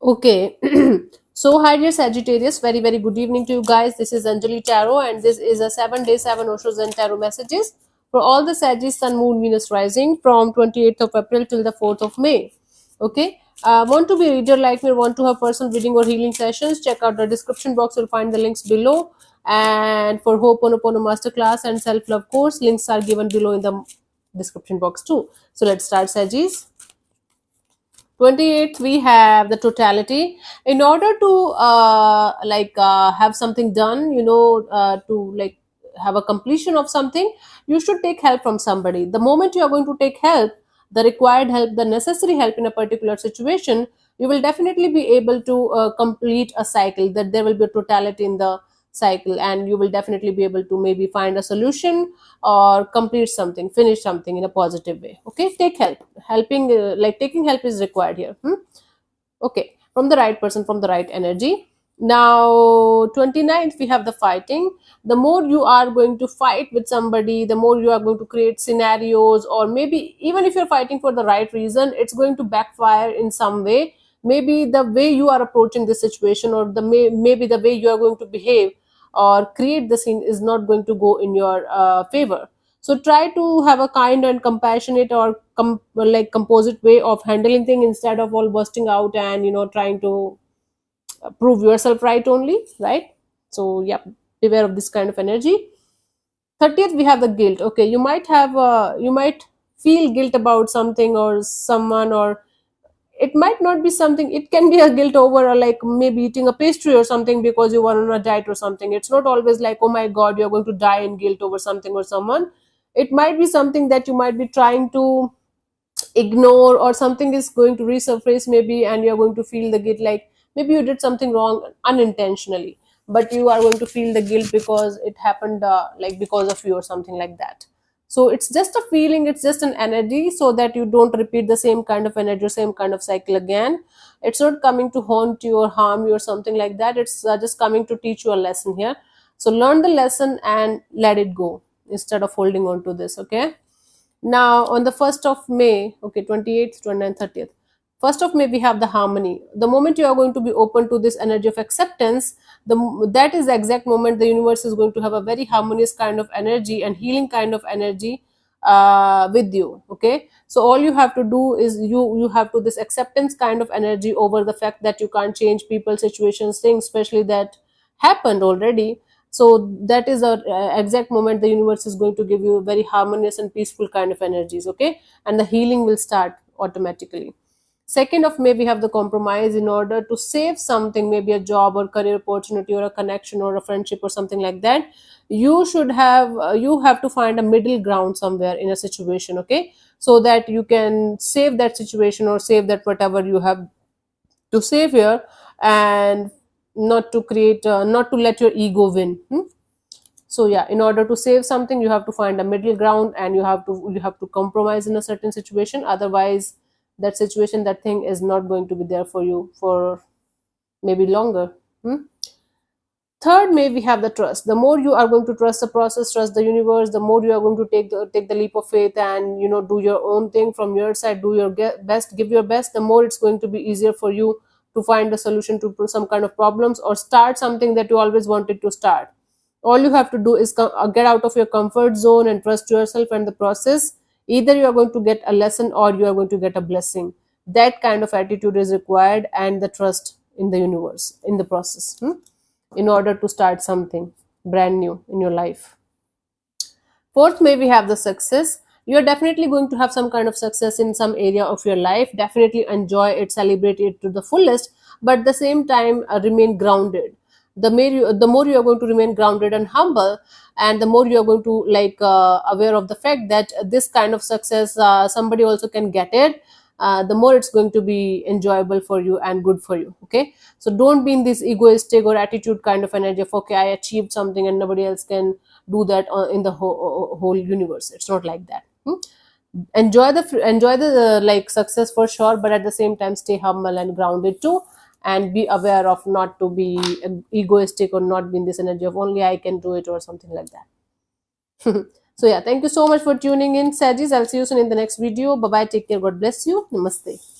Okay. So, hi dear Sagittarius, very, very good evening to you guys. This is Anjali Tarot, and this is a 7 day, 7 Oshos and Tarot messages for all the Sagittarius, Sun, Moon, Venus rising from 28th of April till the 4th of May. Okay. Want to be a reader like me, or want to have personal reading or healing sessions? Check out the description box, you'll find the links below. And for Ho'oponopono Masterclass and Self Love course, links are given below in the description box too. So, let's start, Sagittarius. 28th we have the totality. In order to have something done, to like have a completion of something, you should take help from somebody. The moment you are going to take help, the required help, the necessary help in a particular situation, you will definitely be able to complete a cycle, that there will be a totality in the cycle, and you will definitely be able to maybe find a solution or complete something, finish something in a positive way. Okay, take help. Helping like taking help is required here. Okay, from the right person, from the right energy. Now 29th we have the fighting. The more you are going to fight with somebody, the more you are going to create scenarios, or maybe even if you're fighting for the right reason, it's going to backfire in some way. Maybe the way you are approaching the situation, or maybe the way you are going to behave or create the scene is not going to go in your favor. So try to have a kind and compassionate or composite way of handling things, instead of all bursting out and trying to prove yourself right only, right? So yeah, beware of this kind of energy. 30th we have the guilt. Okay, you might feel guilt about something or someone, or it might not be something. It can be a guilt over like maybe eating a pastry or something because you were on a diet or something. It's not always like, oh my god, you're going to die in guilt over something or someone. It might be something that you might be trying to ignore, or something is going to resurface maybe, and you're going to feel the guilt, like maybe you did something wrong unintentionally, but you are going to feel the guilt because it happened like because of you or something like that. So it's just a feeling, it's just an energy, so that you don't repeat the same kind of energy or same kind of cycle again. It's not coming to haunt you or harm you or something like that. It's just coming to teach you a lesson here. So learn the lesson and let it go, instead of holding on to this. Okay, now on the 1st of May, okay, 28th, 29th, 30th. 1st of May, we have the harmony. The moment you are going to be open to this energy of acceptance, that is the exact moment the universe is going to have a very harmonious kind of energy and healing kind of energy with you. Okay, so all you have to do is you have to this acceptance kind of energy over the fact that you can't change people, situations, things, especially that happened already. So that is a exact moment the universe is going to give you a very harmonious and peaceful kind of energies. Okay, and the healing will start automatically. 2nd of May, we have the compromise. In order to save something, maybe a job or career opportunity or a connection or a friendship or something like that, you have to find a middle ground somewhere in a situation. Okay, so that you can save that situation or save that whatever you have to save here, and not to let your ego win. So yeah, in order to save something, you have to find a middle ground, and you have to compromise in a certain situation. Otherwise, that situation, that thing is not going to be there for you for maybe longer. 3rd, May, we have the trust. The more you are going to trust the process, trust the universe, the more you are going to take the leap of faith, and do your own thing from your side, do your best, give your best. The more it's going to be easier for you to find a solution to some kind of problems, or start something that you always wanted to start. All you have to do is get out of your comfort zone and trust yourself and the process. Either you are going to get a lesson, or you are going to get a blessing. That kind of attitude is required, and the trust in the universe, in the process, in order to start something brand new in your life. 4th, May, we have the success. You are definitely going to have some kind of success in some area of your life. Definitely enjoy it, celebrate it to the fullest, but at the same time, remain grounded. The more you are going to remain grounded and humble, and the more you are going to aware of the fact that this kind of success, somebody also can get it, the more it's going to be enjoyable for you and good for you. Okay, so don't be in this egoistic or attitude kind of energy of, okay, I achieved something and nobody else can do that in the whole universe. It's not like that. Enjoy the success for sure, but at the same time, stay humble and grounded too, and be aware of not to be egoistic, or not be in this energy of only I can do it or something like that. So yeah, thank you so much for tuning in, Sagis. I'll see you soon in the next video. Bye bye, take care, God bless you, namaste.